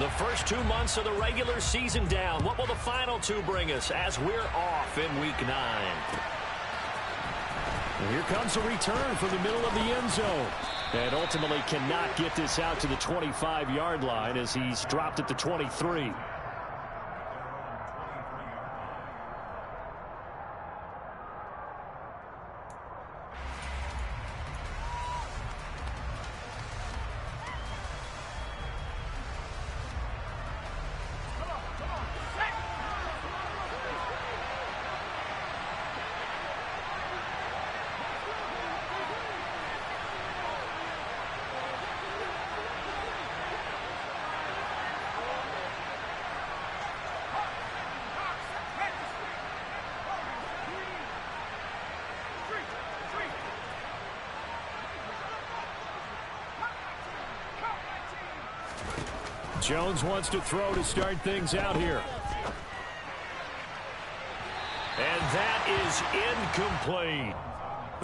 The first 2 months of the regular season down. What will the final 2 bring us as we're off in Week 9? And here comes a return from the middle of the end zone. And ultimately cannot get this out to the 25-yard line as he's dropped at the 23. Jones wants to throw to start things out here. And that is incomplete.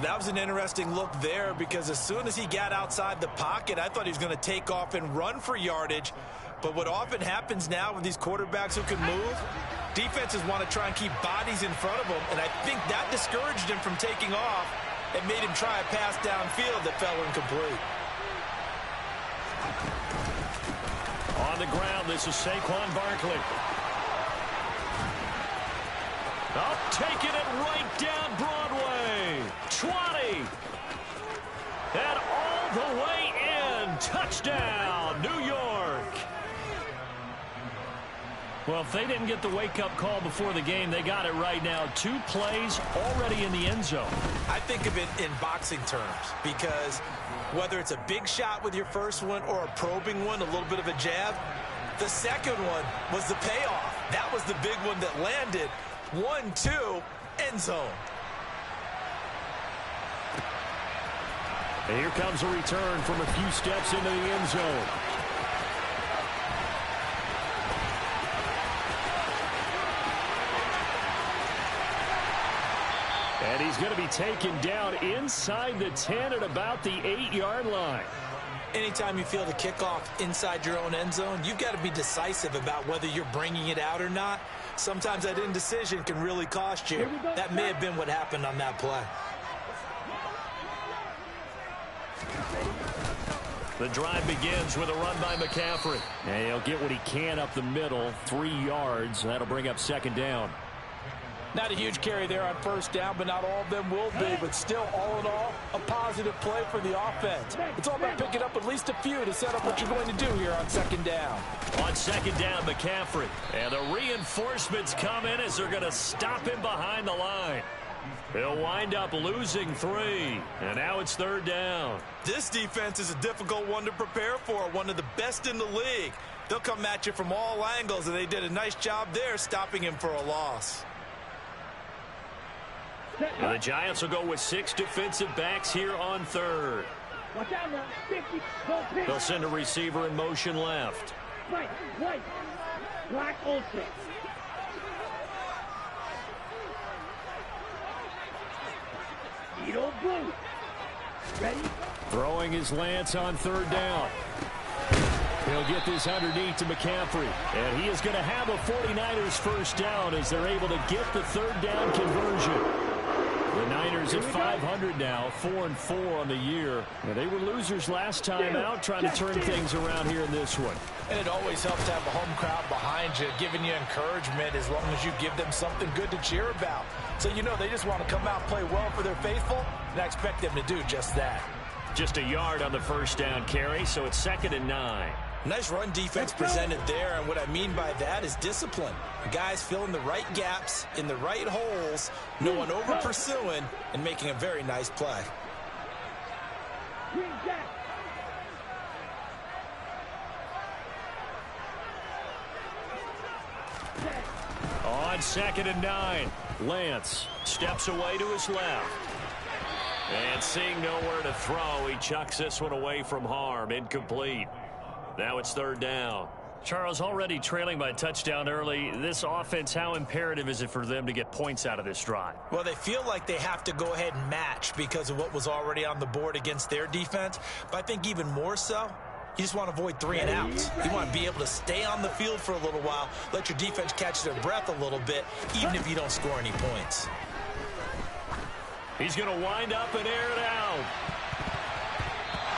That was an interesting look there because as soon as he got outside the pocket, I thought he was going to take off and run for yardage. But what often happens now with these quarterbacks who can move, defenses want to try and keep bodies in front of them, and I think that discouraged him from taking off and made him try a pass downfield that fell incomplete. On the ground, this is Saquon Barkley. Oh, taking it right down Broadway. 20. And all the way in. Touchdown, New York. Well, if they didn't get the wake-up call before the game, they got it right now. 2 plays already in the end zone. I think of it in boxing terms because whether it's a big shot with your first one or a probing one, a little bit of a jab, the second one was the payoff. That was the big one that landed. 1-2, end zone. And here comes a return from a few steps into the end zone. And he's going to be taken down inside the 10 at about the 8-yard line. Anytime you feel the kickoff inside your own end zone, you've got to be decisive about whether you're bringing it out or not. Sometimes that indecision can really cost you. That may have been what happened on that play. The drive begins with a run by McCaffrey. And he'll get what he can up the middle, 3 yards. That'll bring up second down. Not a huge carry there on first down, but not all of them will be. But still, all in all, a positive play for the offense. It's all about picking up at least a few to set up what you're going to do here on second down. On second down, McCaffrey. And the reinforcements come in as they're going to stop him behind the line. He'll wind up losing 3. And now it's third down. This defense is a difficult one to prepare for, one of the best in the league. They'll come at you from all angles, and they did a nice job there stopping him for a loss. And the Giants will go with 6 defensive backs here on third. Watch out now. 50. Go pitch. They'll send a receiver in motion left. White. Black Olsen. Edo Blue. Ready? Throwing his Lance on third down. He'll get this underneath to McCaffrey. And he is going to have a 49ers first down as they're able to get the third down conversion. The Niners at 500 now, 4-4 on the year. And they were losers last time out, trying to turn things around here in this one. And it always helps to have a home crowd behind you, giving you encouragement as long as you give them something good to cheer about. So you know they just want to come out and play well for their faithful, and I expect them to do just that. Just a yard on the first down carry, so it's 2nd and 9. Nice run defense presented there, and what I mean by that is discipline. The guys filling the right gaps in the right holes, no one over pursuing, and making a very nice play. On 2nd and 9, Lance steps away to his left. And seeing nowhere to throw, he chucks this one away from harm. Incomplete. Now it's third down. Charles, already trailing by a touchdown early. This offense, how imperative is it for them to get points out of this drive? Well, they feel like they have to go ahead and match because of what was already on the board against their defense. But I think even more so, You just want to avoid 3 and outs. You want to be able to stay on the field for a little while, let your defense catch their breath a little bit, even if you don't score any points. He's going to wind up and air it out.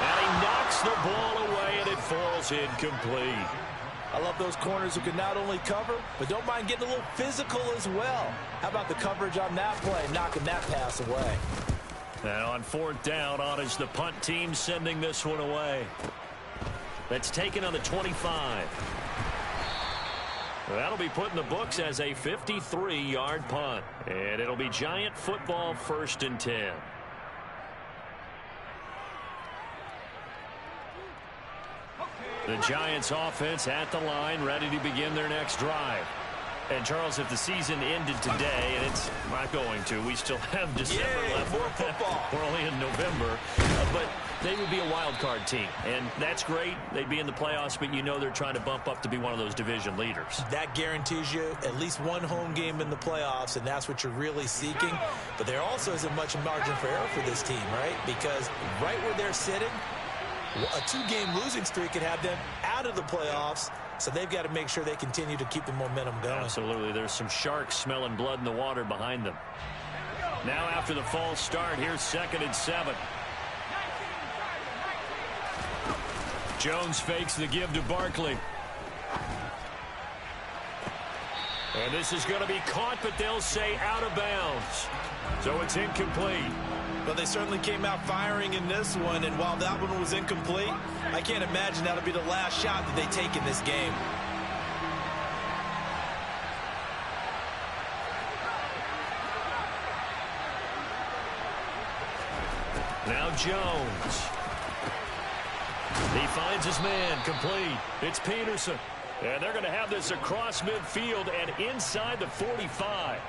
And he knocks the ball away, and it falls incomplete. I love those corners who can not only cover, but don't mind getting a little physical as well. How about the coverage on that play, knocking that pass away? And on 4th down, on is the punt team sending this one away. That's taken on the 25. That'll be put in the books as a 53-yard punt. And it'll be Giant football 1st and 10. The Giants offense at the line, ready to begin their next drive. And, Charles, if the season ended today, and it's not going to, we still have December left. More football. We're only in November. But they would be a wild card team, and that's great. They'd be in the playoffs, but you know they're trying to bump up to be one of those division leaders. That guarantees you at least one home game in the playoffs, and that's what you're really seeking. But there also isn't much margin for error for this team, right? Because right where they're sitting, a 2-game losing streak could have them out of the playoffs, so they've got to make sure they continue to keep the momentum going. Absolutely. There's some sharks smelling blood in the water behind them. Now after the false start, here's 2nd and 7. Jones fakes the give to Barkley. And this is going to be caught, but they'll say out of bounds. So it's incomplete. Well, they certainly came out firing in this one, and while that one was incomplete, I can't imagine that'll be the last shot that they take in this game. Now Jones. He finds his man, complete. It's Peterson. And they're going to have this across midfield and inside the 45.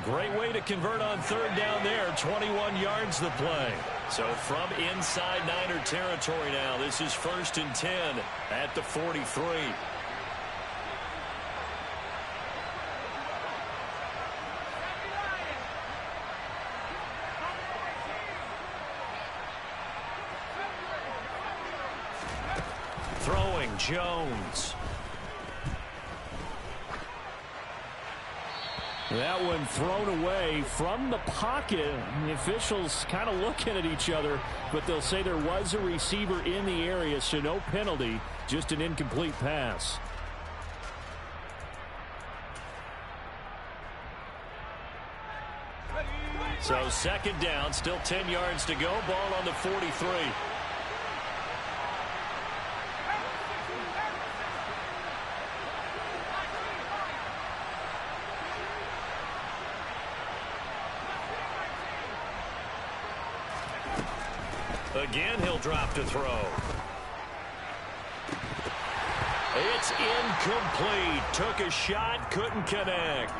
Great way to convert on 3rd down there. 21 yards the play. So from inside Niner territory now, this is 1st and 10 at the 43. Throwing Jones. That one thrown away from the pocket. The officials kind of looking at each other, but they'll say there was a receiver in the area, so no penalty, just an incomplete pass. So 2nd down, still 10 yards to go, ball on the 43. Again, he'll drop to throw. It's incomplete. Took a shot, couldn't connect.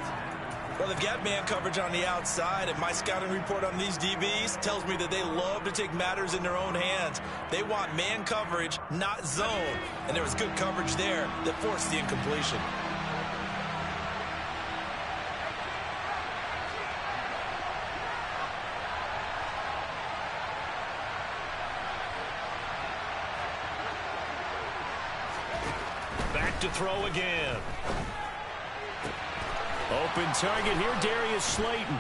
Well, they've got man coverage on the outside, and my scouting report on these DBs tells me that they love to take matters in their own hands. They want man coverage, not zone. And there was good coverage there that forced the incompletion. To throw again. Open target here, Darius Slayton.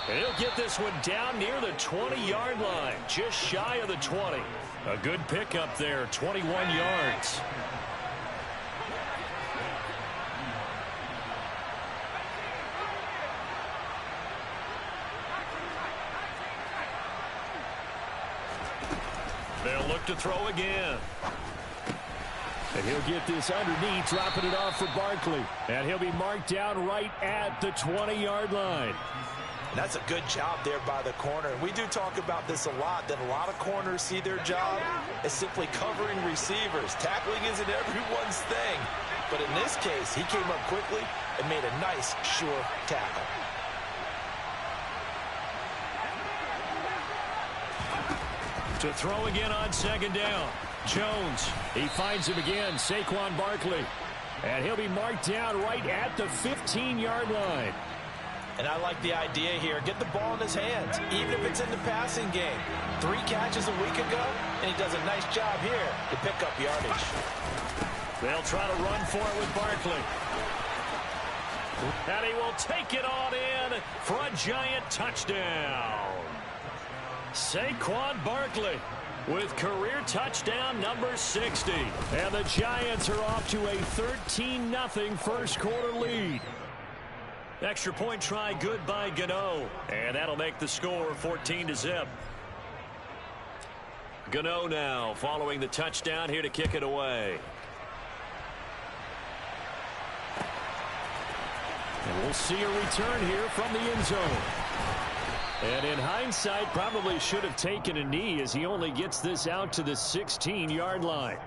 And he'll get this one down near the 20-yard line, just shy of the 20. A good pickup there, 21 yards. They'll look to throw again. And he'll get this underneath, dropping it off for Barkley. And he'll be marked down right at the 20-yard line. That's a good job there by the corner. We do talk about this a lot, that a lot of corners see their job as simply covering receivers. Tackling isn't everyone's thing. But in this case, he came up quickly and made a nice, sure tackle. To throw again on 2nd down. Jones, he finds him again, Saquon Barkley. And he'll be marked down right at the 15-yard line. And I like the idea here. Get the ball in his hands, even if it's in the passing game. 3 catches a week ago, and he does a nice job here to pick up yardage. They'll try to run for it with Barkley. And he will take it on in for a giant touchdown. Saquon Barkley with career touchdown number 60. And the Giants are off to a 13-0 first quarter lead. Extra point try good by Gano. And that'll make the score 14-0. Gano now following the touchdown here to kick it away. And we'll see a return here from the end zone. And in hindsight, probably should have taken a knee as he only gets this out to the 16-yard line.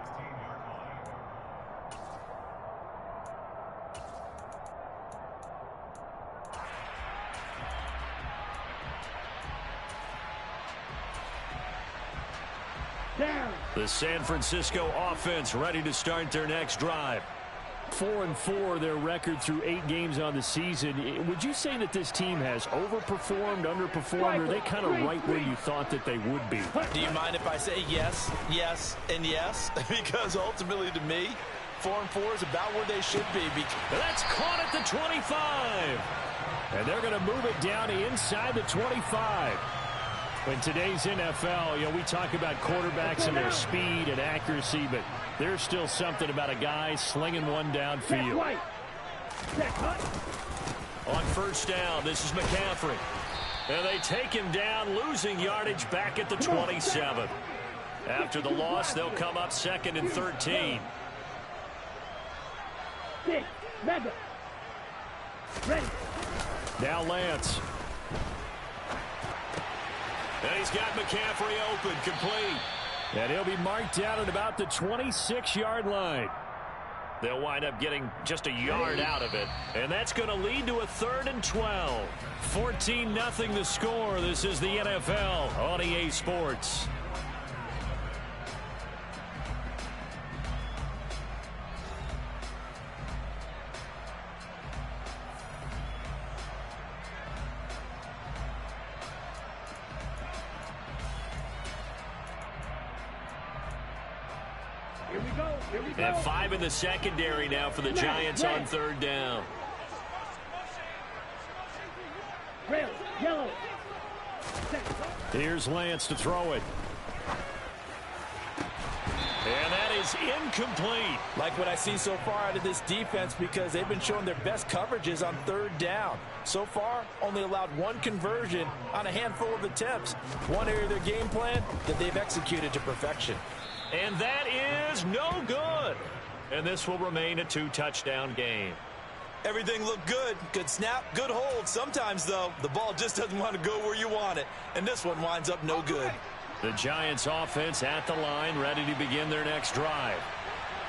The San Francisco offense ready to start their next drive. 4-4 their record through 8 games on the season. Would you say that this team has overperformed, underperformed, or are they kind of right where you thought that they would be? Do you mind if I say yes, yes, and yes? Because ultimately to me, 4-4 is about where they should be. That's caught at the 25. And they're going to move it down to inside the 25. In today's NFL, we talk about quarterbacks and their speed and accuracy, but there's still something about a guy slinging one downfield. On first down, this is McCaffrey. And they take him down, losing yardage back at the 27. After the loss, they'll come up 2nd and 13. Now Lance. And he's got McCaffrey open, complete. And he'll be marked down at about the 26-yard line. They'll wind up getting just a yard out of it. And that's going to lead to a 3rd and 12. 14-0 the score. This is the NFL on EA Sports. And 5 in the secondary now for the Giants on 3rd down. Here's Lance to throw it. And that is incomplete. Like what I see so far out of this defense, because they've been showing their best coverages on 3rd down. So far, only allowed 1 conversion on a handful of attempts. One area of their game plan that they've executed to perfection. And that is no good. And this will remain a 2-touchdown game. Everything looked good. Good snap, good hold. Sometimes, though, the ball just doesn't want to go where you want it. And this one winds up no good. The Giants offense at the line, ready to begin their next drive.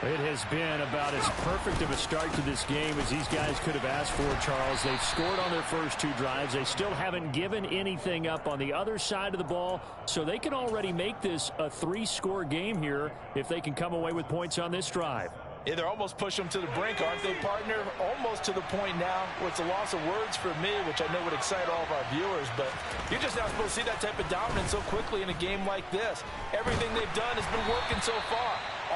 It has been about as perfect of a start to this game as these guys could have asked for, Charles. They've scored on their first 2 drives. They still haven't given anything up on the other side of the ball, so they can already make this a 3-score game here if they can come away with points on this drive. Yeah, they're almost pushing them to the brink, aren't they, partner? Almost to the point now where it's a loss of words for me, which I know would excite all of our viewers, but you're just not supposed to see that type of dominance so quickly in a game like this. Everything they've done has been working so far.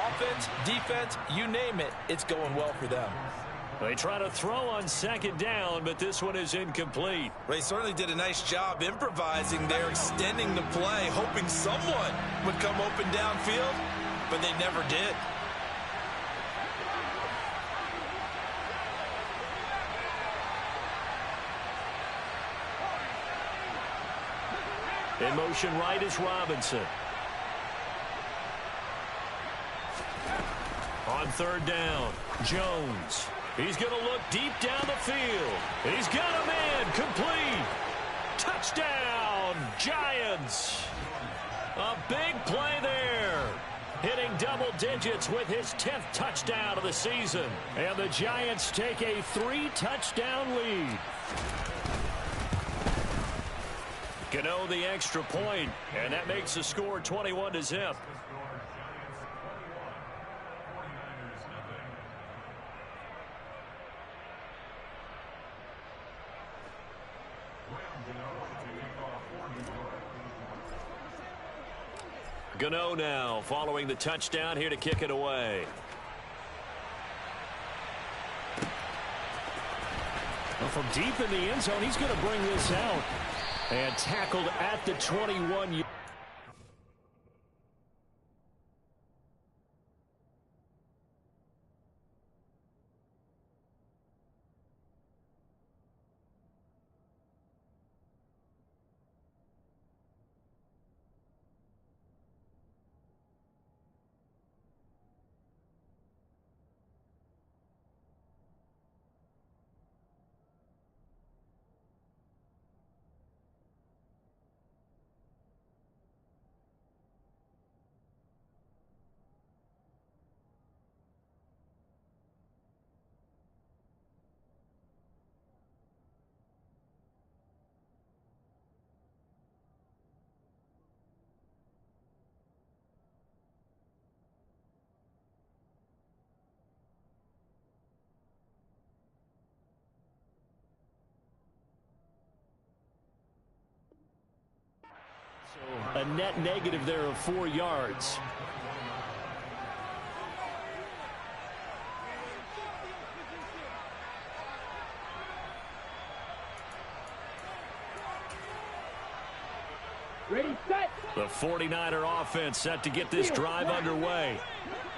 Offense, defense, you name it, it's going well for them. They try to throw on 2nd down, but this one is incomplete. They certainly did a nice job improvising there, extending the play, hoping someone would come open downfield, but they never did. In motion right is Robinson. On 3rd down, Jones. He's going to look deep down the field. He's got him in, complete. Touchdown, Giants. A big play there. Hitting double digits with his 10th touchdown of the season. And the Giants take a 3-touchdown lead. Gano the extra point, and that makes the score 21-0. Gano now following the touchdown here to kick it away. Well, from deep in the end zone, he's going to bring this out. And tackled at the 21. A net negative there of 4 yards. Ready, set. The 49er offense set to get this drive underway.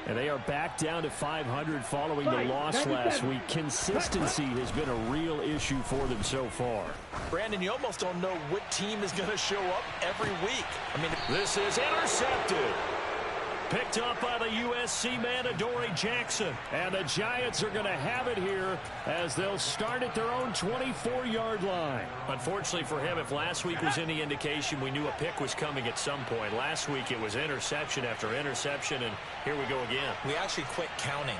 And they are back down to 500 following the loss last week. Consistency has been a real issue for them so far. Brandon, you almost don't know what team is going to show up every week. I mean, This is intercepted. Picked up by the USC man, Adoree Jackson. And the Giants are going to have it here as they'll start at their own 24-yard line. Unfortunately for him, if last week was any indication, we knew a pick was coming at some point. Last week it was interception after interception, and here we go again. we actually quit counting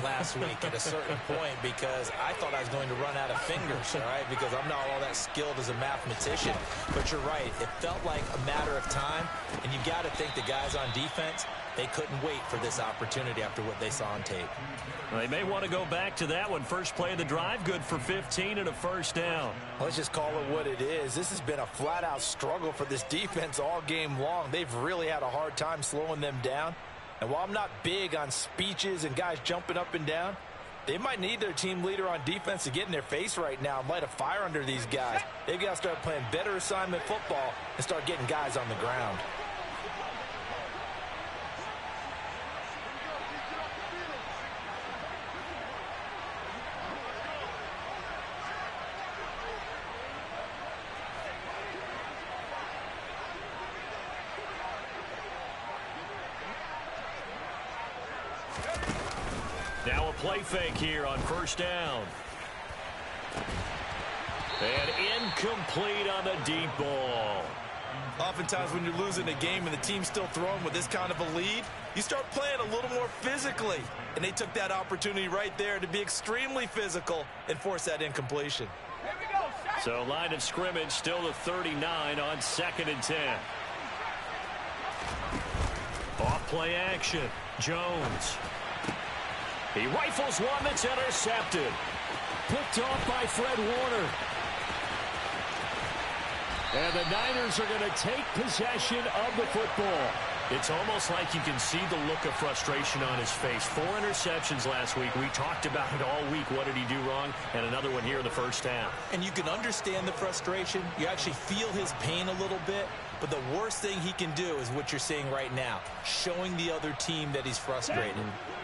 last week at a certain point because I thought I was going to run out of fingers, all right, because I'm not all that skilled as a mathematician. But you're right. It felt like a matter of time, and you got to think the guys on defense, they couldn't wait for this opportunity after what they saw on tape. Well, they may want to go back to that one. First play of the drive, good for 15 and a first down. Let's just call it what it is. This has been a flat-out struggle for this defense all game long. They've really had a hard time slowing them down. And while I'm not big on speeches and guys jumping up and down, they might need their team leader on defense to get in their face right now and light a fire under these guys. They've got to start playing better assignment football and start getting guys on the ground. Now a play fake here on first down. And incomplete on the deep ball. Oftentimes when you're losing a game and the team's still throwing with this kind of a lead, you start playing a little more physically. And they took that opportunity right there to be extremely physical and force that incompletion. So line of scrimmage still the 39 on 2nd and 10. Off play action. Jones. He rifles one that's intercepted. Picked off by Fred Warner. And the Niners are going to take possession of the football. It's almost like you can see the look of frustration on his face. 4 interceptions last week. We talked about it all week. What did he do wrong? And another one here in the first half. And you can understand the frustration. You actually feel his pain a little bit. But the worst thing he can do is what you're seeing right now, showing the other team that he's frustrated.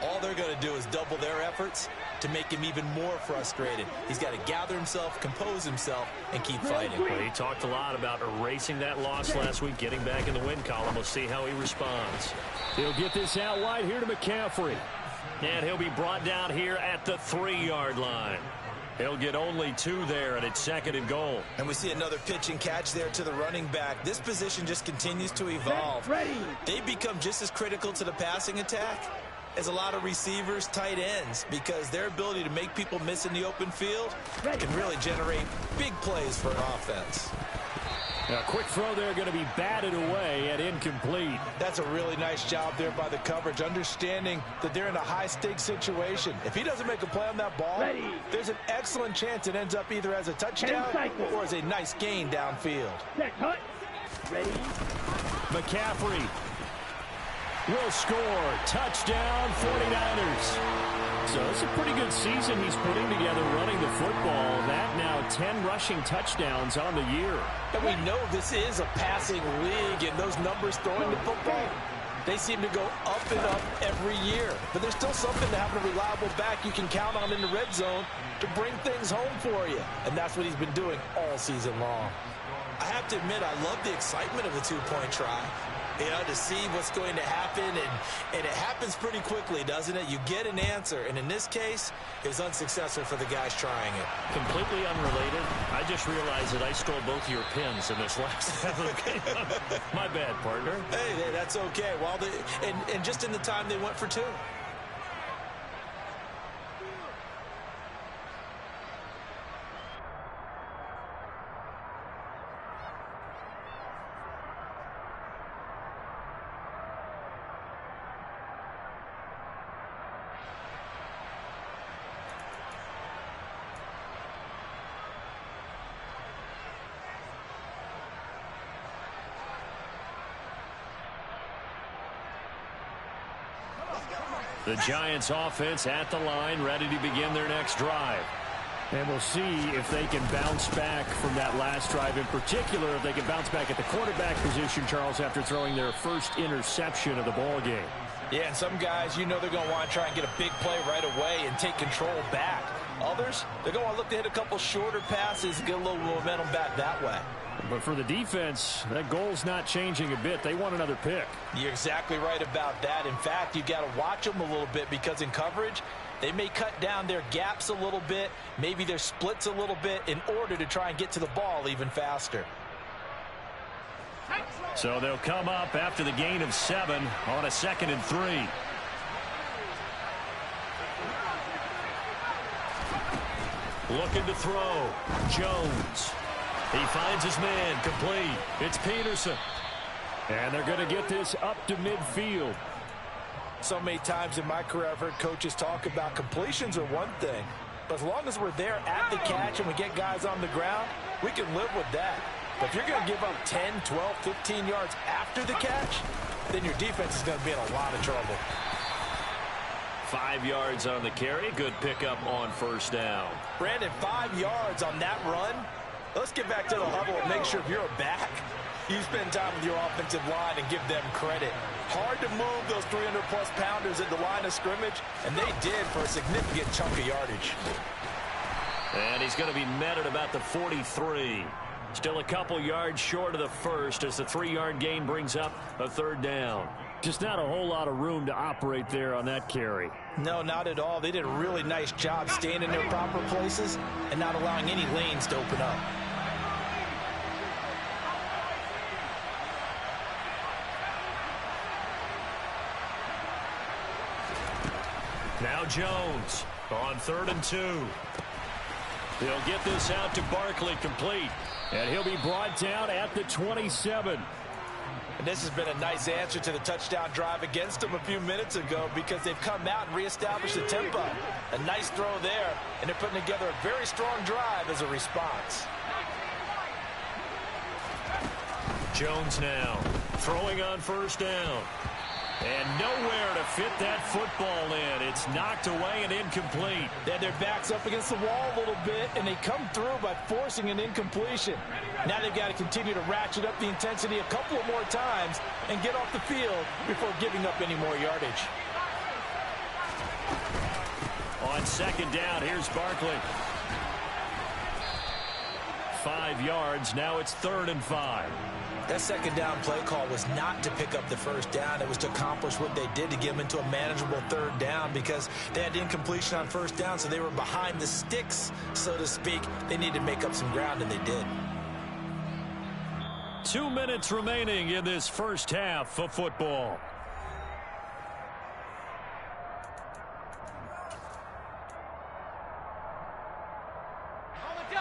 All they're going to do is double their efforts to make him even more frustrated. He's got to gather himself, compose himself, and keep fighting. Well, he talked a lot about erasing that loss last week, getting back in the win column. We'll see how he responds. He'll get this out wide here to McCaffrey. And he'll be brought down here at the 3-yard line. He'll get only 2 there, and it's 2nd and goal. And we see another pitch and catch there to the running back. This position just continues to evolve. They become just as critical to the passing attack as a lot of receivers, tight ends, because their ability to make people miss in the open field can really generate big plays for an offense. A quick throw there going to be batted away and incomplete. That's a really nice job there by the coverage, understanding that they're in a high-stakes situation. If he doesn't make a play on that ball, there's an excellent chance it ends up either as a touchdown or as a nice gain downfield. Set, cut. Ready. McCaffrey will score. Touchdown, 49ers. So it's a pretty good season he's putting together running the football. That now 10 rushing touchdowns on the year. And we know this is a passing league, and those numbers throwing the football, they seem to go up and up every year. But there's still something to having a reliable back you can count on in the red zone to bring things home for you. And that's what he's been doing all season long. I have to admit, I love the excitement of the two-point try. You know, to see what's going to happen, and it happens pretty quickly, doesn't it? You get an answer, and in this case, it was unsuccessful for the guys trying it. Completely unrelated. I just realized that I stole both of your pins in this last game. My bad, partner. Hey, that's okay. Well, and just in the time they went for two. The Giants offense at the line, ready to begin their next drive. And we'll see if they can bounce back from that last drive. In particular, if they can bounce back at the quarterback position, Charles, after throwing their first interception of the ball game. Yeah, and some guys, you know they're going to want to try and get a big play right away and take control back. Others, they're going to look to hit a couple shorter passes and get a little momentum back that way. But for the defense, that goal's not changing a bit. They want another pick. You're exactly right about that. In fact, you got to watch them a little bit, because in coverage, they may cut down their gaps a little bit, maybe their splits a little bit, in order to try and get to the ball even faster. So they'll come up after the gain of 7 on a 2nd and 3. Looking to throw. Jones. He finds his man, complete. It's Peterson. And they're going to get this up to midfield. So many times in my career, I've heard coaches talk about completions are one thing, but as long as we're there at the catch and we get guys on the ground, we can live with that. But if you're going to give up 10, 12, 15 yards after the catch, then your defense is going to be in a lot of trouble. 5 yards on the carry. Good pickup on first down. Brandon, 5 yards on that run. Let's get back to the huddle and make sure if you're a back, you spend time with your offensive line and give them credit. Hard to move those 300-plus pounders at the line of scrimmage, and they did for a significant chunk of yardage. And he's going to be met at about the 43. Still a couple yards short of the first as the 3-yard gain brings up a third down. Just not a whole lot of room to operate there on that carry. No, not at all. They did a really nice job staying in their proper places and not allowing any lanes to open up. Now Jones on 3rd and 2. They'll get this out to Barkley, complete. And he'll be brought down at the 27. And this has been a nice answer to the touchdown drive against them a few minutes ago, because they've come out and reestablished the tempo. A nice throw there, and they're putting together a very strong drive as a response. Jones now throwing on first down. And nowhere to fit that football in. It's knocked away and incomplete. They had their backs up against the wall a little bit, and they come through by forcing an incompletion. Now they've got to continue to ratchet up the intensity a couple of more times and get off the field before giving up any more yardage. On 2nd down, here's Barkley. 5 yards. Now it's 3rd and 5. That 2nd down play call was not to pick up the first down. It was to accomplish what they did, to get them into a manageable 3rd down, because they had incompletion on first down, so they were behind the sticks, so to speak. They needed to make up some ground, and they did. 2 minutes remaining in this first half of football.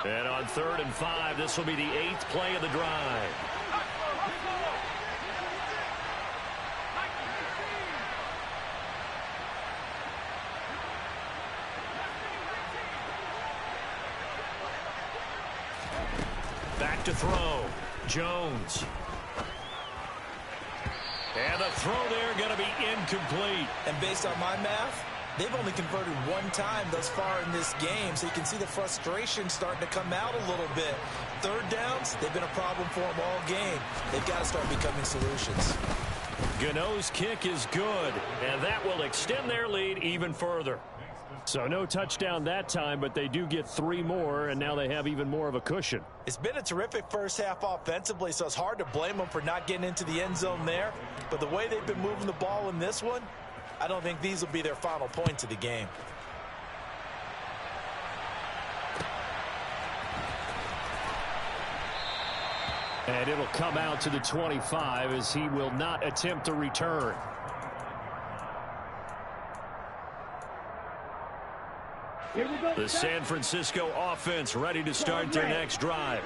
And on 3rd and 5, this will be the 8th play of the drive. Back to throw. Jones. And the throw there going to be incomplete. And based on my math, they've only converted one time thus far in this game, so you can see the frustration starting to come out a little bit. Third downs, they've been a problem for them all game. They've got to start becoming solutions. Gano's kick is good, and that will extend their lead even further. So no touchdown that time, but they do get 3 more, and now they have even more of a cushion. It's been a terrific first half offensively, so it's hard to blame them for not getting into the end zone there. But the way they've been moving the ball in this one, I don't think these will be their final points of the game. And it'll come out to the 25 as he will not attempt to return. Here we go. The San Francisco offense ready to start their next drive.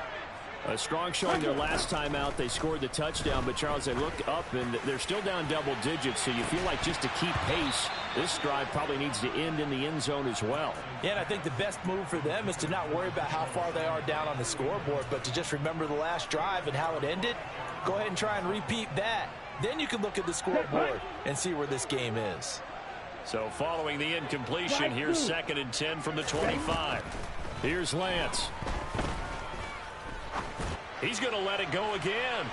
A strong showing their last time out. They scored the touchdown, but Charles, they look up and they're still down double digits, so you feel like just to keep pace, this drive probably needs to end in the end zone as well. Yeah, and I think the best move for them is to not worry about how far they are down on the scoreboard, but to just remember the last drive and how it ended. Go ahead and try and repeat that. Then you can look at the scoreboard and see where this game is. So following the incompletion, here's 2nd and 10 from the 25. Here's Lance. He's going to let it go again.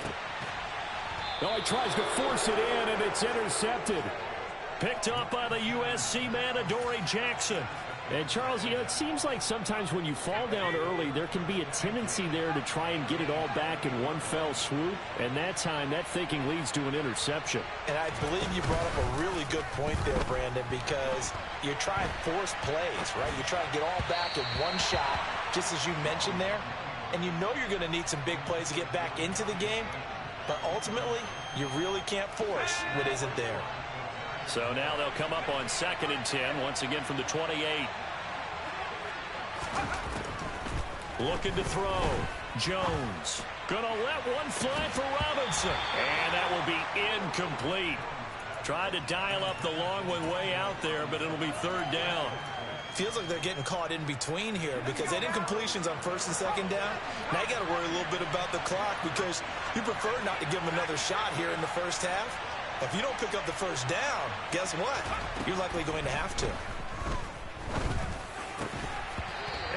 Oh, he tries to force it in, and it's intercepted. Picked up by the USC man, Adoree Jackson. And, Charles, you know, it seems like sometimes when you fall down early, there can be a tendency there to try and get it all back in one fell swoop. And that time, that thinking leads to an interception. And I believe you brought up a really good point there, Brandon, because you're trying to force plays, right? You're trying to get all back in one shot, just as you mentioned there. And you know you're going to need some big plays to get back into the game. But ultimately, you really can't force what isn't there. So now they'll come up on 2nd and 10, once again from the 28. Looking to throw. Jones. Gonna let one fly for Robinson. And that will be incomplete. Tried to dial up the long one way out there, but it'll be 3rd down. Feels like they're getting caught in between here because they had incompletions on 1st and 2nd down. Now you got to worry a little bit about the clock because you prefer not to give them another shot here in the first half. If you don't pick up the 1st down, guess what? You're likely going to have to.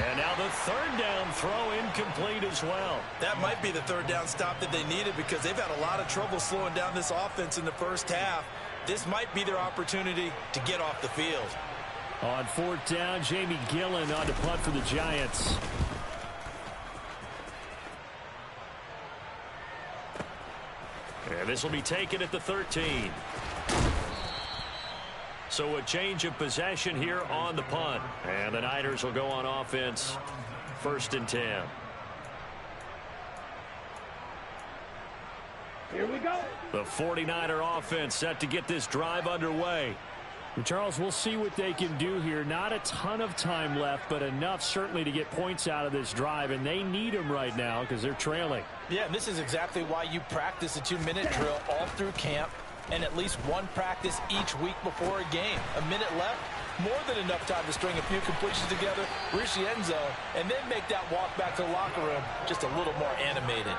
And now the 3rd down throw incomplete as well. That might be the 3rd down stop that they needed because they've had a lot of trouble slowing down this offense in the first half. This might be their opportunity to get off the field. On 4th down, Jamie Gillen on to punt for the Giants. And this will be taken at the 13. So a change of possession here on the punt. And the Niners will go on offense, 1st and 10. Here we go. The 49er offense set to get this drive underway. Charles, we'll see what they can do here. Not a ton of time left, but enough certainly to get points out of this drive, and they need them right now because they're trailing. Yeah, and this is exactly why you practice a 2-minute drill all through camp and at least one practice each week before a game. A minute left, more than enough time to string a few completions together, reach the end zone, and then make that walk back to the locker room just a little more animated.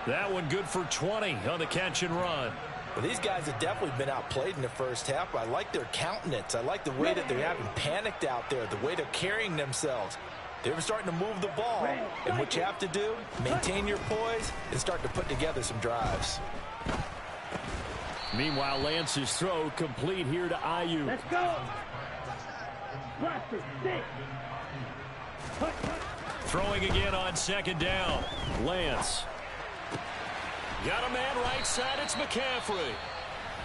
That one good for 20 on the catch and run. Well, these guys have definitely been outplayed in the first half. I like their countenance. I like the way that they haven't panicked out there, the way they're carrying themselves. They're starting to move the ball. And what you have to do, maintain your poise and start to put together some drives. Meanwhile, Lance's throw complete here to Aiyuk. Let's go. Blaster, stick. Throwing again on 2nd down. Lance. Got a man right side. It's McCaffrey.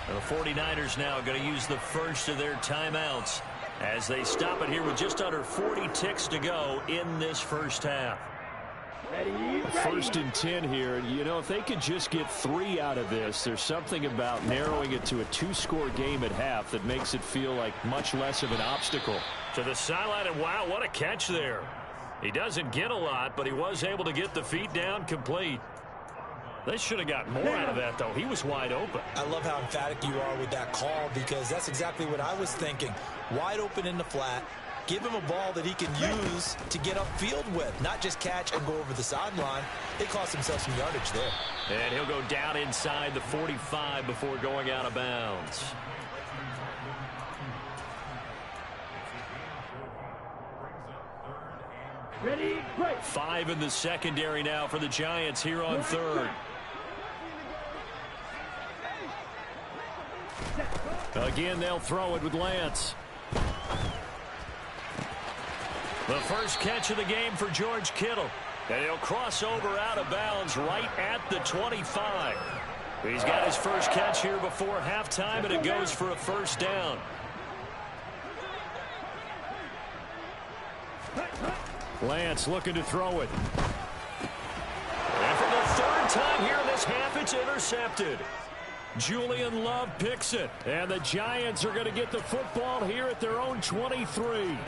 And the 49ers now going to use the first of their timeouts as they stop it here with just under 40 ticks to go in this first half. Ready. 1st and 10 here. You know, if they could just get 3 out of this, there's something about narrowing it to a 2-score game at half that makes it feel like much less of an obstacle. To the sideline, and wow, what a catch there. He doesn't get a lot, but he was able to get the feet down complete. They should have got more out of that, though. He was wide open. I love how emphatic you are with that call because that's exactly what I was thinking. Wide open in the flat. Give him a ball that he can use to get upfield with, not just catch and go over the sideline. They cost themselves some yardage there. And he'll go down inside the 45 before going out of bounds. Ready, break. 5 in the secondary now for the Giants here on third. Again, they'll throw it with Lance. The first catch of the game for George Kittle. And he'll cross over out of bounds right at the 25. He's got his first catch here before halftime, and it goes for a first down. Lance looking to throw it. And for the third time here in this half, it's intercepted. Julian Love picks it. And the Giants are going to get the football here at their own 23.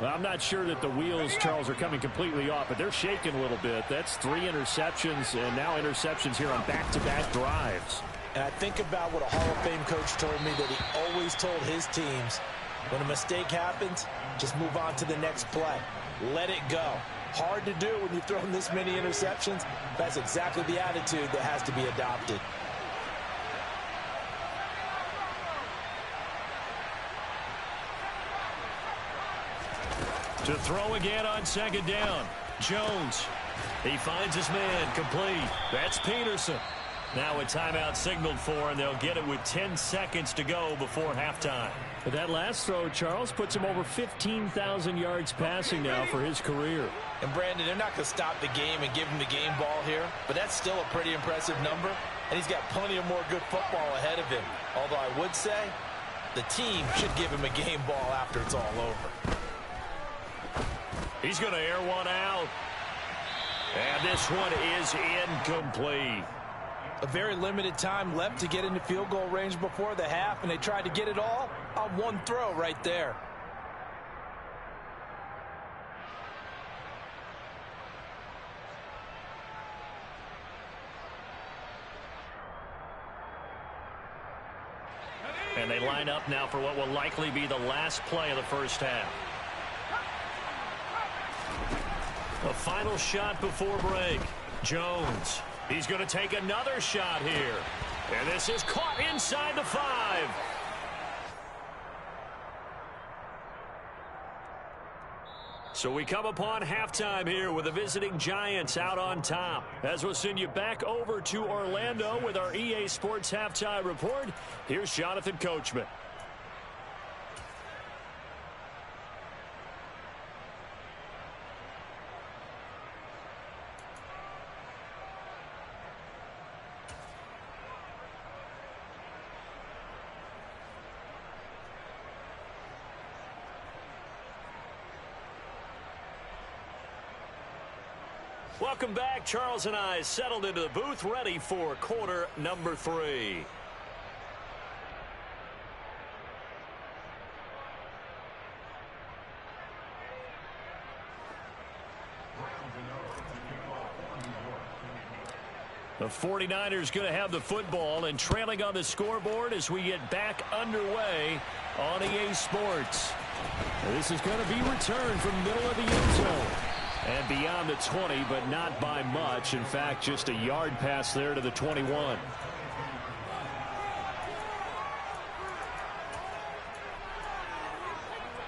Well, I'm not sure that the wheels, Charles, are coming completely off, but they're shaking a little bit. That's 3 interceptions, and now interceptions here on back-to-back drives. And I think about what a Hall of Fame coach told me that he always told his teams, when a mistake happens, just move on to the next play. Let it go. Hard to do when you've thrown this many interceptions. That's exactly the attitude that has to be adopted. To throw again on second down. Jones. He finds his man complete. That's Peterson. Now a timeout signaled for, and they'll get it with 10 seconds to go before halftime. But that last throw, Charles, puts him over 15,000 yards passing now for his career. And Brandon, they're not going to stop the game and give him the game ball here, but that's still a pretty impressive number, and he's got plenty of more good football ahead of him. Although I would say the team should give him a game ball after it's all over. He's going to air one out. And this one is incomplete. A very limited time left to get into field goal range before the half, and they tried to get it all on one throw right there. And they line up now for what will likely be the last play of the first half. A final shot before break. Jones. He's going to take another shot here. And this is caught inside the 5. So we come upon halftime here with the visiting Giants out on top. As we'll send you back over to Orlando with our EA Sports Halftime Report, here's Jonathan Coachman. Welcome back. Charles and I settled into the booth, ready for quarter number 3. The 49ers going to have the football and trailing on the scoreboard as we get back underway on EA Sports. This is going to be returned from the middle of the end zone. And beyond the 20, but not by much. In fact, just a yard pass there to the 21.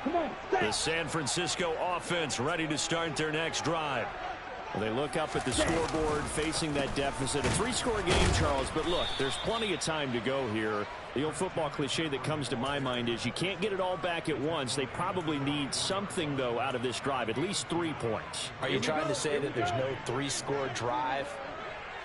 Come on, The San Francisco offense ready to start their next drive. Well, they look up at the scoreboard facing that deficit. A 3-score game, Charles, but look, there's plenty of time to go here. The old football cliche that comes to my mind is you can't get it all back at once. They probably need something, though, out of this drive, at least 3 points. Are you trying to say that there's no 3-score drive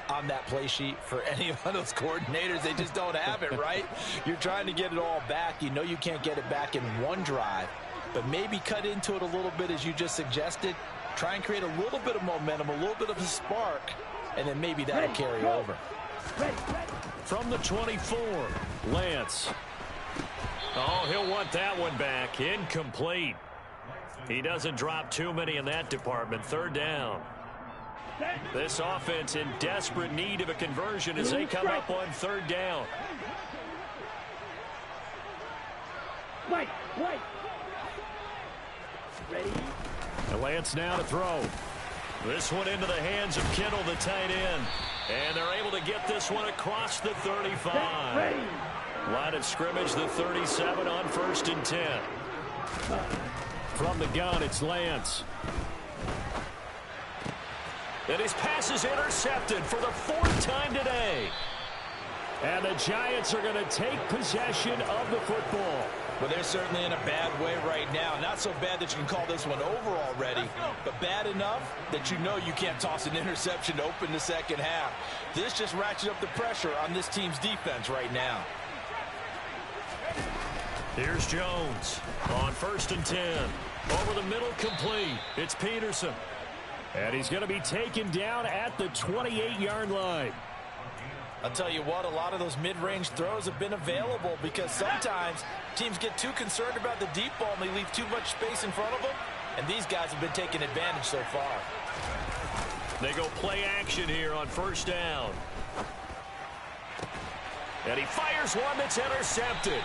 on that play sheet for any of those coordinators? They just don't have it, right? You're trying to get it all back. You know you can't get it back in one drive, but maybe cut into it a little bit as you just suggested. Try and create a little bit of momentum, a little bit of a spark, and then maybe that'll carry over. From the 24, Lance. Oh, he'll want that one back. Incomplete. He doesn't drop too many in that department. 3rd down. This offense in desperate need of a conversion as they come up on 3rd down. Wait. Ready? And Lance now to throw. This one into the hands of Kittle, the tight end. And they're able to get this one across the 35. Ready? Line of scrimmage, the 37 on 1st and 10. From the gun, it's Lance. And his pass is intercepted for the 4th time today. And the Giants are going to take possession of the football. Well, they're certainly in a bad way right now. Not so bad that you can call this one over already, but bad enough that you know you can't toss an interception to open the second half. This just ratchets up the pressure on this team's defense right now. Here's Jones on 1st and 10. Over the middle, complete. It's Peterson. And he's going to be taken down at the 28-yard line. I'll tell you what, a lot of those mid-range throws have been available because sometimes teams get too concerned about the deep ball and they leave too much space in front of them, and these guys have been taking advantage so far. They go play action here on 1st down. And he fires one that's intercepted.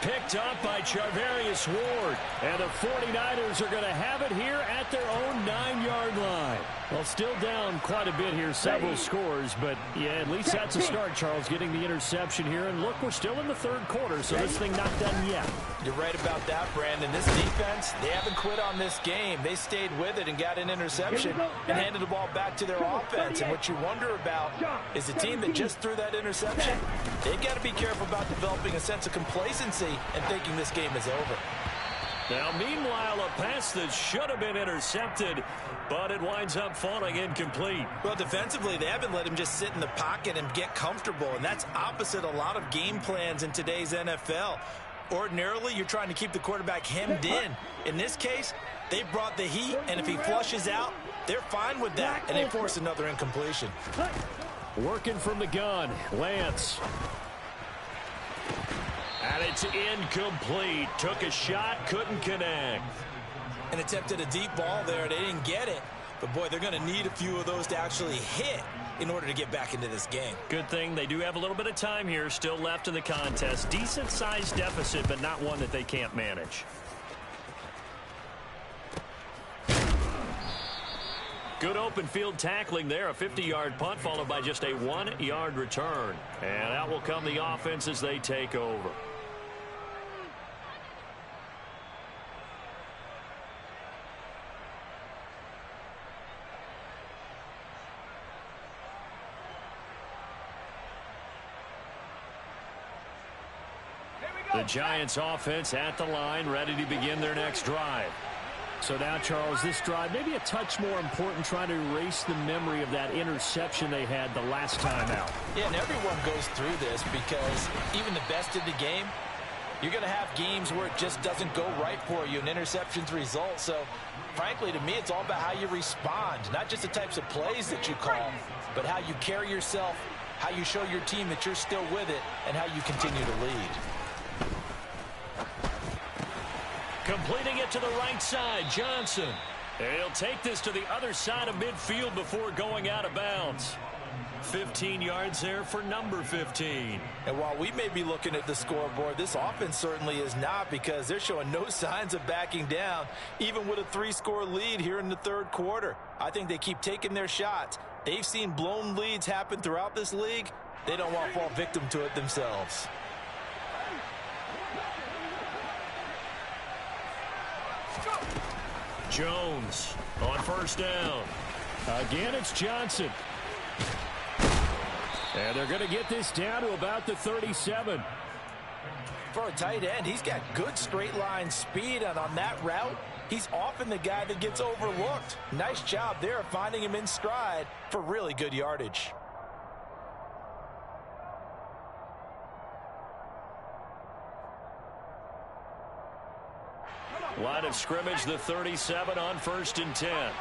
Picked up by Charvarius Ward. And the 49ers are going to have it here at their own 9-yard line. Well, still down quite a bit here, several scores, but yeah, at least that's a start, Charles, getting the interception here. And look, we're still in the 3rd quarter, so this thing not done yet. You're right about that, Brandon. This defense, they haven't quit on this game. They stayed with it and got an interception and handed the ball back to their offense. And what you wonder about is the team that just threw that interception, they've got to be careful about developing a sense of complacency and thinking this game is over. Now, meanwhile, a pass that should have been intercepted, but it winds up falling incomplete. Well, defensively, they haven't let him just sit in the pocket and get comfortable, and that's opposite a lot of game plans in today's NFL. Ordinarily, you're trying to keep the quarterback hemmed in. In this case, they brought the heat, and if he flushes out, they're fine with that, and they force another incompletion. Working from the gun, Lance. And it's incomplete. Took a shot, couldn't connect. And attempted a deep ball there. They didn't get it. But, boy, they're going to need a few of those to actually hit in order to get back into this game. Good thing they do have a little bit of time here still left in the contest. Decent-sized deficit, but not one that they can't manage. Good open field tackling there. A 50-yard punt followed by just a 1-yard return. And out will come the offense as they take over. The Giants offense at the line, ready to begin their next drive. So now, Charles, this drive maybe a touch more important, trying to erase the memory of that interception they had the last time out. Yeah, and everyone goes through this because even the best in the game, you're going to have games where it just doesn't go right for you and interceptions result. So, frankly, to me, it's all about how you respond, not just the types of plays that you call, but how you carry yourself, how you show your team that you're still with it, and how you continue to lead. Completing it to the right side, Johnson. And he'll take this to the other side of midfield before going out of bounds. 15 yards there for number 15. And while we may be looking at the scoreboard, this offense certainly is not, because they're showing no signs of backing down, even with a 3-score lead here in the 3rd quarter. I think they keep taking their shots. They've seen blown leads happen throughout this league. They don't want to fall victim to it themselves. Jones on 1st down. Again, it's Johnson. And they're going to get this down to about the 37. For a tight end, he's got good straight line speed, and on that route, he's often the guy that gets overlooked. Nice job there of finding him in stride for really good yardage. Line of scrimmage, the 37 on 1st and 10.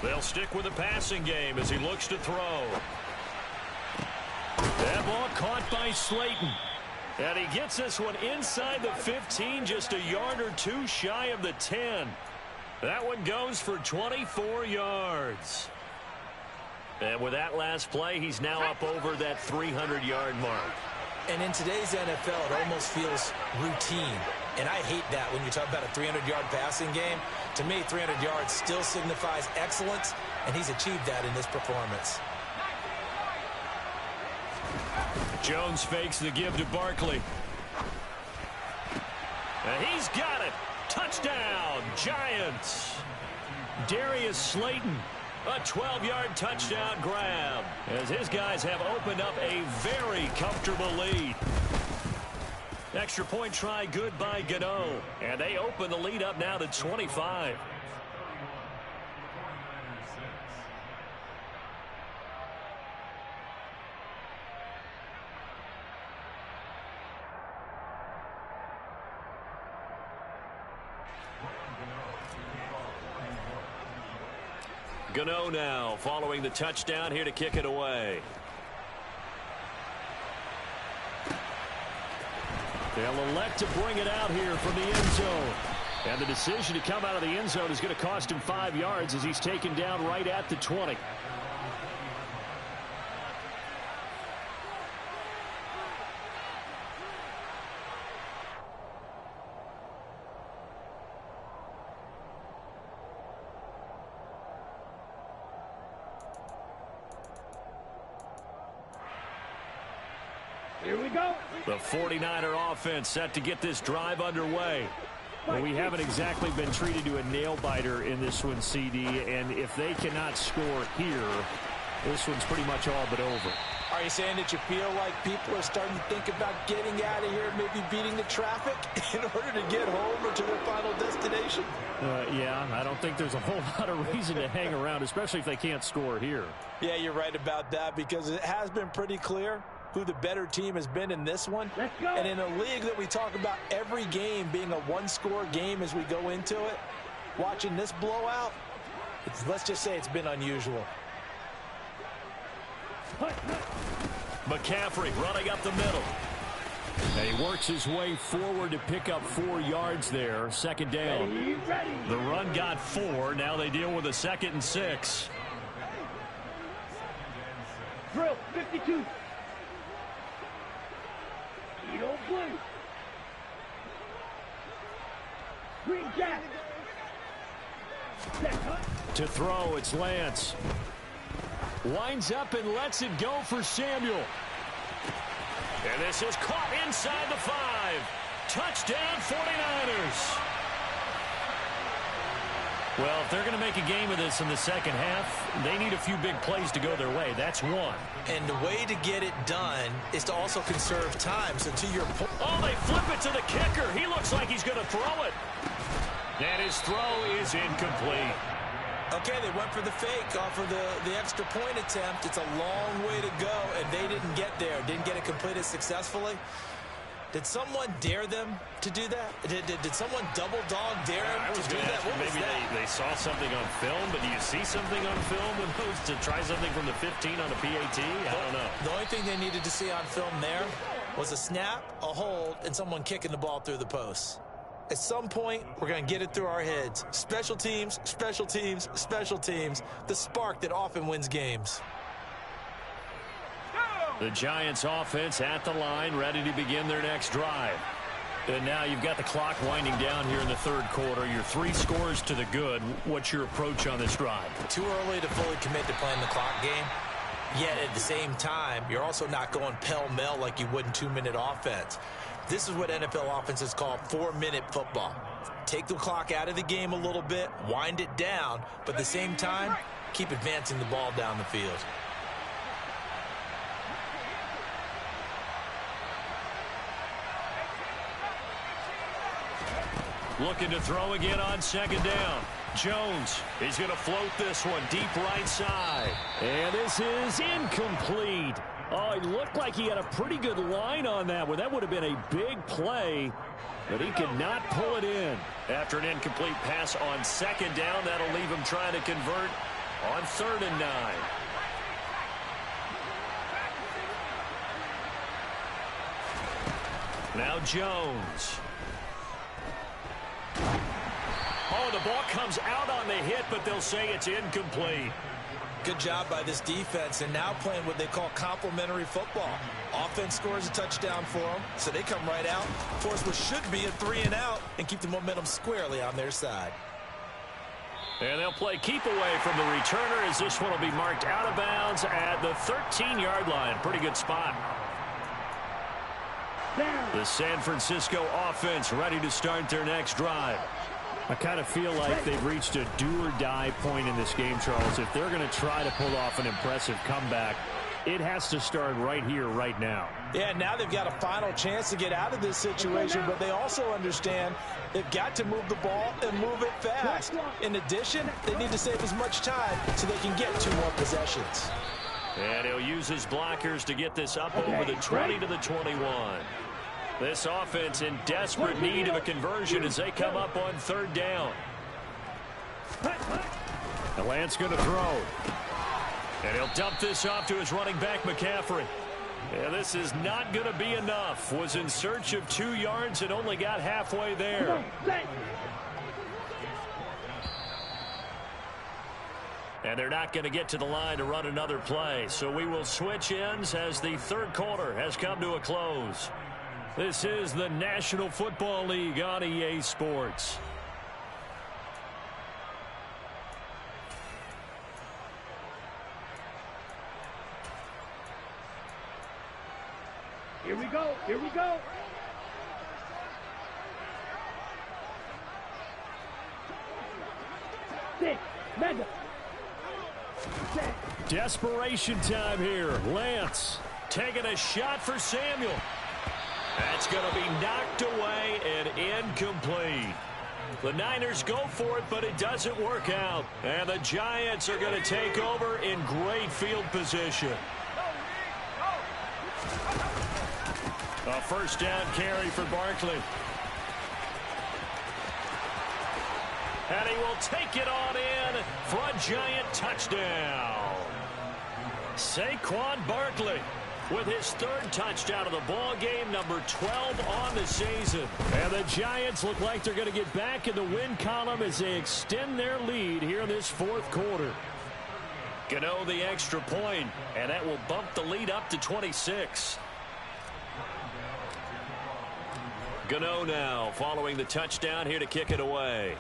They'll stick with the passing game as he looks to throw. That ball caught by Slayton. And he gets this one inside the 15, just a yard or two shy of the 10. That one goes for 24 yards. And with that last play, he's now up over that 300-yard mark. And in today's NFL, it almost feels routine. And I hate that when you talk about a 300-yard passing game. To me, 300 yards still signifies excellence, and he's achieved that in this performance. Jones fakes the give to Barkley. And he's got it. Touchdown, Giants. Darius Slayton, a 12-yard touchdown grab, as his guys have opened up a very comfortable lead. Extra point try good by Gano, and they open the lead up now to 25. Gano now following the touchdown here to kick it away. They'll elect to bring it out here from the end zone. And the decision to come out of the end zone is going to cost him 5 yards as he's taken down right at the 20. Here we go. The 49er offense set to get this drive underway. Well, we haven't exactly been treated to a nail-biter in this one, CD, and if they cannot score here, this one's pretty much all but over. Are you saying that you feel like people are starting to think about getting out of here, maybe beating the traffic in order to get home or to their final destination? Yeah, I don't think there's a whole lot of reason to hang around, especially if they can't score here. Yeah, you're right about that, because it has been pretty clear who the better team has been in this one. Let's go. And in a league that we talk about every game being a one-score game as we go into it, watching this blowout, let's just say it's been unusual. McCaffrey running up the middle. And he works his way forward to pick up 4 yards there. Second down. Ready. The run got 4. Now they deal with a 2nd and 6. Drill 52. Eagle blue. Green jack. Set cut. To throw, it's Lance. Winds up and lets it go for Samuel. And this is caught inside the 5. Touchdown 49ers. Well, if they're going to make a game of this in the second half, they need a few big plays to go their way. That's one. And the way to get it done is to also conserve time. So to your point. Oh, they flip it to the kicker. He looks like he's going to throw it. And his throw is incomplete. Okay, they went for the fake off of the extra point attempt. It's a long way to go, and they didn't get there. Didn't get it completed successfully. Did someone dare them to do that? Did someone double dog dare them to do that? What was maybe that? they saw something on film, but do you see something on film with those to try something from the 15 on a PAT? I don't know. The only thing they needed to see on film there was a snap, a hold, and someone kicking the ball through the post. At some point, we're going to get it through our heads. Special teams, special teams, special teams. The spark that often wins games. The Giants offense at the line, ready to begin their next drive. And now you've got the clock winding down here in the third quarter. Your 3 scores to the good. What's your approach on this drive? Too early to fully commit to playing the clock game. Yet at the same time, you're also not going pell-mell like you would in 2-minute offense. This is what NFL offenses call 4-minute football. Take the clock out of the game a little bit, wind it down, but at the same time, keep advancing the ball down the field. Looking to throw again on second down. Jones is going to float this one deep right side. And this is incomplete. Oh, it looked like he had a pretty good line on that one. That would have been a big play, but he could not pull it in. After an incomplete pass on second down, that'll leave him trying to convert on 3rd and 9. Now Jones. Oh, the ball comes out on the hit, but they'll say it's incomplete. Good job by this defense, and now playing what they call complementary football. Offense scores a touchdown for them, so they come right out, force what should be a 3-and-out, and keep the momentum squarely on their side. And they'll play keep away from the returner as this one will be marked out of bounds at the 13-yard line. Pretty good spot. The San Francisco offense ready to start their next drive. I kind of feel like they've reached a do-or-die point in this game, Charles. If they're going to try to pull off an impressive comeback, it has to start right here, right now. Yeah, now they've got a final chance to get out of this situation, but they also understand they've got to move the ball and move it fast. In addition, they need to save as much time so they can get 2 more possessions. And he'll use his blockers to get this up over the 20 to the 21. This offense in desperate need of a conversion as they come up on 3rd down. The Lance going to throw. And he'll dump this off to his running back, McCaffrey. And this is not going to be enough. Was in search of 2 yards and only got halfway there. And they're not going to get to the line to run another play. So we will switch ends as the 3rd quarter has come to a close. This is the National Football League on EA Sports. Here we go. Here we go. Six. Mega. Desperation time here. Lance taking a shot for Samuel. That's going to be knocked away and incomplete. The Niners go for it, but it doesn't work out. And the Giants are going to take over in great field position. A 1st down carry for Barkley. And he will take it on in for a Giant touchdown. Saquon Barkley with his 3rd touchdown of the ball game, number 12 on the season. And the Giants look like they're going to get back in the win column as they extend their lead here in this 4th quarter. Gano the extra point, and that will bump the lead up to 26. Gano now following the touchdown here to kick it away.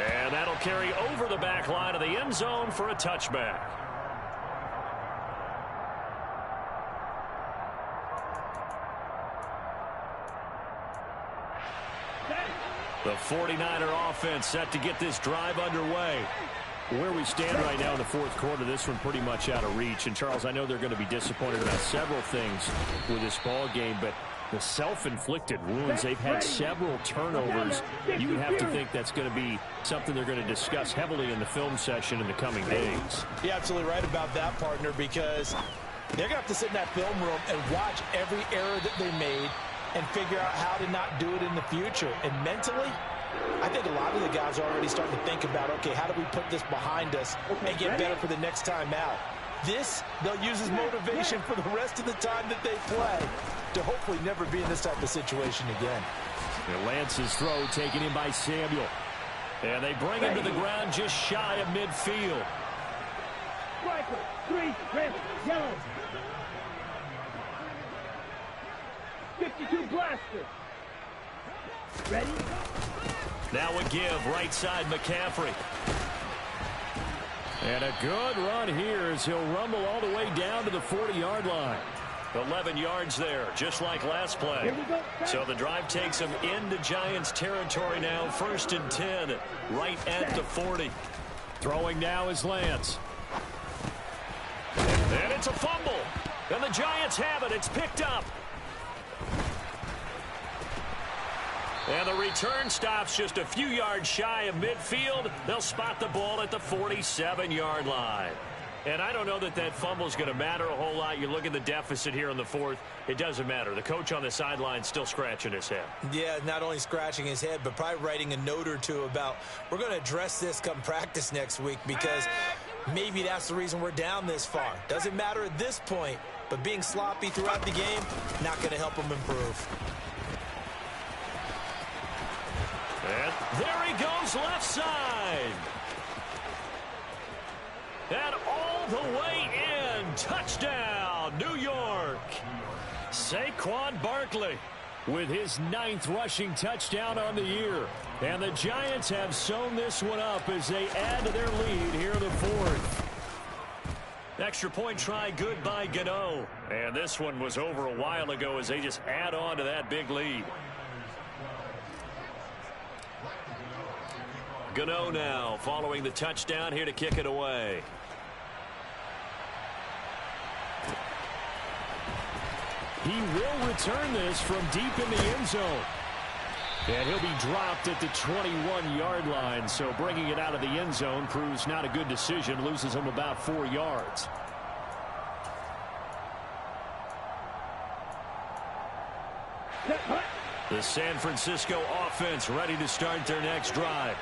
And that'll carry over the back line of the end zone for a touchback. The 49er offense set to get this drive underway. Where we stand right now in the 4th quarter, this one pretty much out of reach. And, Charles, I know they're going to be disappointed about several things with this ball game, but the self-inflicted wounds, they've had several turnovers. You would have to think that's going to be something they're going to discuss heavily in the film session in the coming days. You're absolutely right about that, partner, because they're going to have to sit in that film room and watch every error that they made and figure out how to not do it in the future. And mentally, I think a lot of the guys are already starting to think about, okay, how do we put this behind us and get better for the next time out? This, they'll use as motivation for the rest of the time that they play to hopefully never be in this type of situation again. And Lance's throw taken in by Samuel. And they bring him to the ground just shy of midfield. Striker, 3, red, yellow. 52 blaster. Ready? Now a give, right side McCaffrey. And a good run here as he'll rumble all the way down to the 40-yard line. 11 yards there, just like last play. So the drive takes him into Giants territory now, 1st and 10, right at the 40. Throwing now is Lance. And it's a fumble. And the Giants have it. It's picked up. And the return stops just a few yards shy of midfield. They'll spot the ball at the 47-yard line. And I don't know that that fumble is going to matter a whole lot. You look at the deficit here in the 4th. It doesn't matter. The coach on the sideline still scratching his head. Yeah, not only scratching his head, but probably writing a note or two about we're going to address this come practice next week because maybe that's the reason we're down this far. Doesn't matter at this point, but being sloppy throughout the game, not going to help them improve. And there he goes left side. And all the way in. Touchdown, New York. Saquon Barkley with his 9th rushing touchdown on the year. And the Giants have sewn this one up as they add to their lead here in the 4th. Extra point try good by Gano. And this one was over a while ago as they just add on to that big lead. Gano now following the touchdown here to kick it away. He will return this from deep in the end zone. And he'll be dropped at the 21-yard line. So bringing it out of the end zone proves not a good decision. Loses him about 4 yards. The San Francisco offense ready to start their next drive.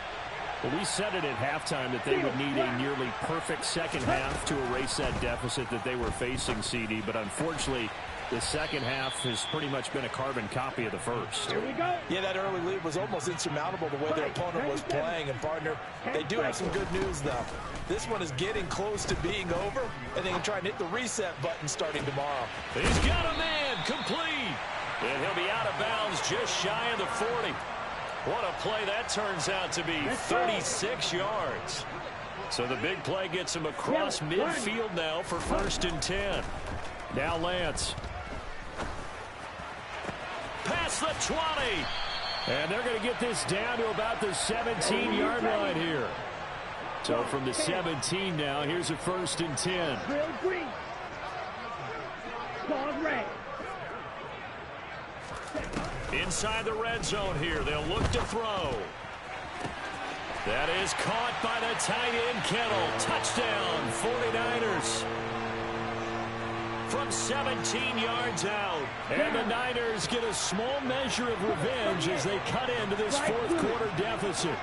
Well, we said it at halftime that they would need a nearly perfect second half to erase that deficit that they were facing, CD. But unfortunately, the second half has pretty much been a carbon copy of the first. Here we go. Yeah, that early lead was almost insurmountable the way their opponent was playing. And, partner, they do have some good news, though. This one is getting close to being over, and they can try and hit the reset button starting tomorrow. He's got a man complete. And he'll be out of bounds just shy of the 40. What a play that turns out to be, 36 yards. So the big play gets him across midfield now for 1st and 10. Now Lance. Past the 20. And they're going to get this down to about the 17-yard line here. So from the 17 now, here's a 1st and 10. Drill green. Dog red. Inside the red zone here, they'll look to throw. That is caught by the tight end, Kittle. Touchdown, 49ers. From 17 yards out. And the Niners get a small measure of revenge as they cut into this 4th quarter deficit.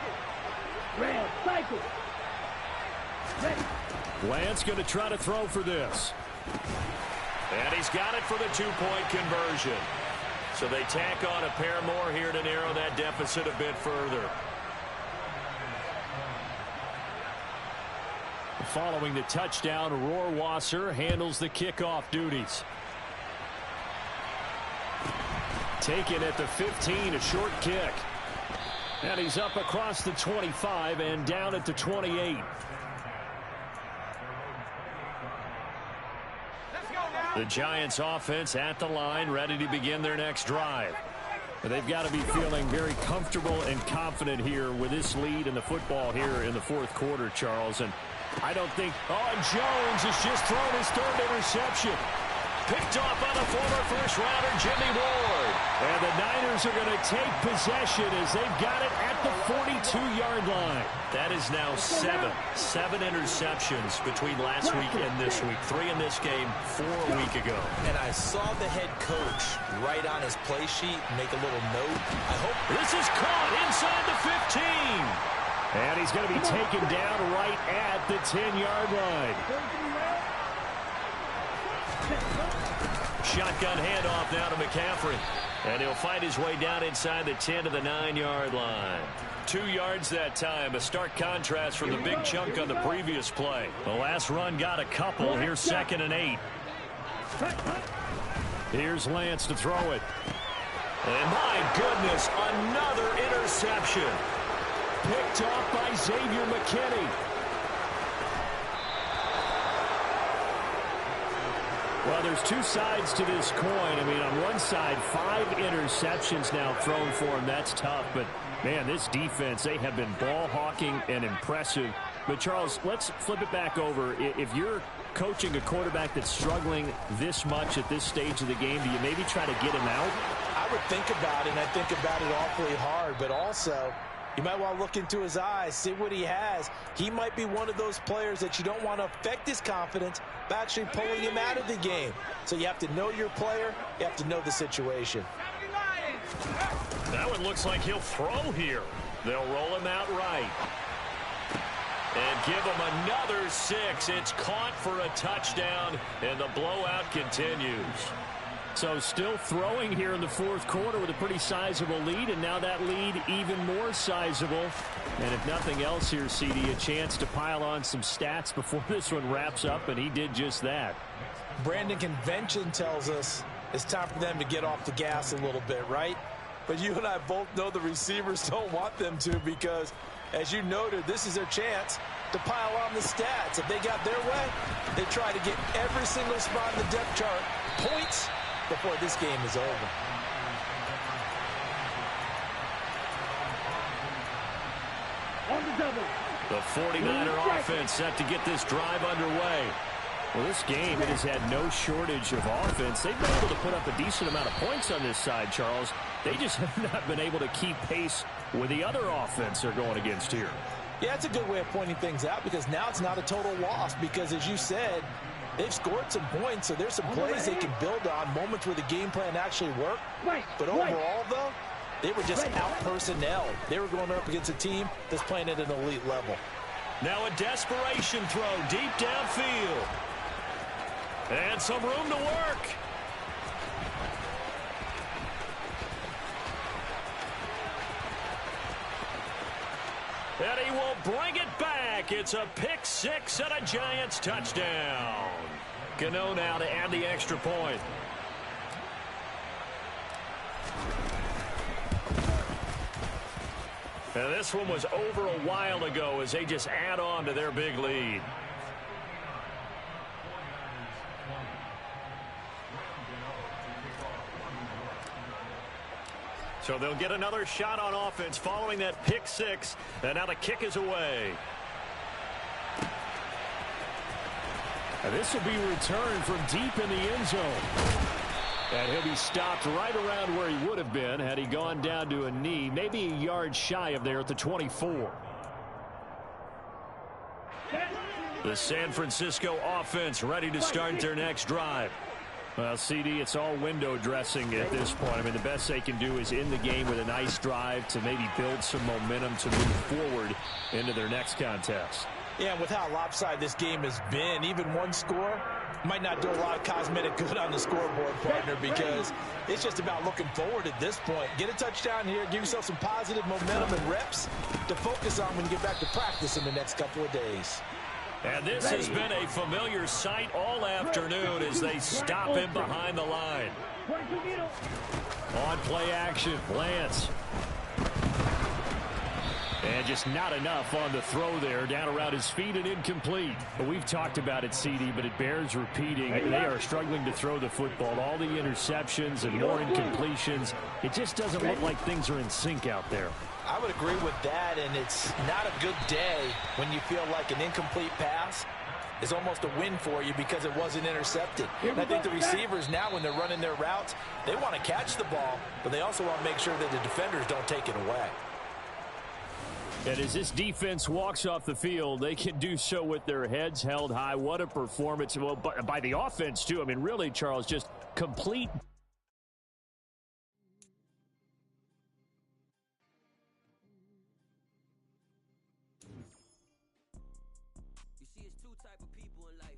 Red, cycle. Ready. Lance going to try to throw for this. And he's got it for the 2-point conversion. So they tack on a pair more here to narrow that deficit a bit further. Following the touchdown, Rohrwasser handles the kickoff duties. Taken at the 15, a short kick. And he's up across the 25 and down at the 28. The Giants offense at the line, ready to begin their next drive. They've got to be feeling very comfortable and confident here with this lead in the football here in the 4th quarter, Charles. And I don't think... Oh, and Jones has just thrown his 3rd interception. Picked off by the former first-rounder, Jimmy Ward. And the Niners are going to take possession as they've got it at the 42-yard line. That is now 7 interceptions between last week and this week. 3 in this game, 4 a week ago. And I saw the head coach write on his play sheet, make a little note. I hope this is caught inside the 15. And he's going to be taken down right at the 10-yard line. Shotgun handoff now to McCaffrey. And he'll fight his way down inside the 10 to the 9-yard line. 2 yards that time. A stark contrast from the big chunk on the previous play. The last run got a couple. Here's 2nd and 8. Here's Lance to throw it. And my goodness, another interception. Picked off by Xavier McKinney. Well, there's 2 sides to this coin. I mean, on one side, 5 interceptions now thrown for him. That's tough. But, man, this defense, they have been ball hawking and impressive. But, Charles, let's flip it back over. If you're coaching a quarterback that's struggling this much at this stage of the game, do you maybe try to get him out? I would think about it, and I think about it awfully hard. But also, you might want to look into his eyes, see what he has. He might be one of those players that you don't want to affect his confidence by actually pulling him out of the game. So you have to know your player. You have to know the situation. That one looks like he'll throw here. They'll roll him out right. And give him another 6. It's caught for a touchdown, and the blowout continues. So still throwing here in the fourth quarter with a pretty sizable lead, and now that lead even more sizable. And if nothing else here, CD, a chance to pile on some stats before this one wraps up, and he did just that. Brandon, convention tells us it's time for them to get off the gas a little bit, right? But you and I both know the receivers don't want them to because, as you noted, this is their chance to pile on the stats. If they got their way, they try to get every single spot in the depth chart points before this game is over. On the double. The 49er offense set to get this drive underway. Well, this game, it has had no shortage of offense. They've been able to put up a decent amount of points on this side, Charles. They just have not been able to keep pace with the other offense they're going against here. Yeah, it's a good way of pointing things out because now it's not a total loss because, as you said, they've scored some points, so there's some plays they can build on, moments where the game plan actually worked. But overall, though, they were just out-personnel. They were going up against a team that's playing at an elite level. Now a desperation throw deep downfield. And some room to work. And he will bring it back. It's a pick six and a Giants touchdown. Gano now to add the extra point. And this one was over a while ago as they just add on to their big lead. So they'll get another shot on offense following that pick six. And now the kick is away. And this will be returned from deep in the end zone. And he'll be stopped right around where he would have been had he gone down to a knee, maybe a yard shy of there at the 24. The San Francisco offense ready to start their next drive. Well, CD, it's all window dressing at this point. I mean, the best they can do is in the game with a nice drive to maybe build some momentum to move forward into their next contest. Yeah, and with how lopsided this game has been, even one score might not do a lot of cosmetic good on the scoreboard, partner, because it's just about looking forward at this point. Get a touchdown here, give yourself some positive momentum and reps to focus on when you get back to practice in the next couple of days. And this has been a familiar sight all afternoon as they stop him behind the line. On play action, Lance. And just not enough on the throw there, down around his feet and incomplete. But we've talked about it, CD, but it bears repeating. They are struggling to throw the football. All the interceptions and more incompletions. It just doesn't look like things are in sync out there. I would agree with that, and it's not a good day when you feel like an incomplete pass is almost a win for you because it wasn't intercepted. And I think the receivers now, when they're running their routes, they want to catch the ball, but they also want to make sure that the defenders don't take it away. And as this defense walks off the field, they can do so with their heads held high. What a performance. Well, by the offense, too. I mean, really, Charles, just complete. You see, it's two type of people in life.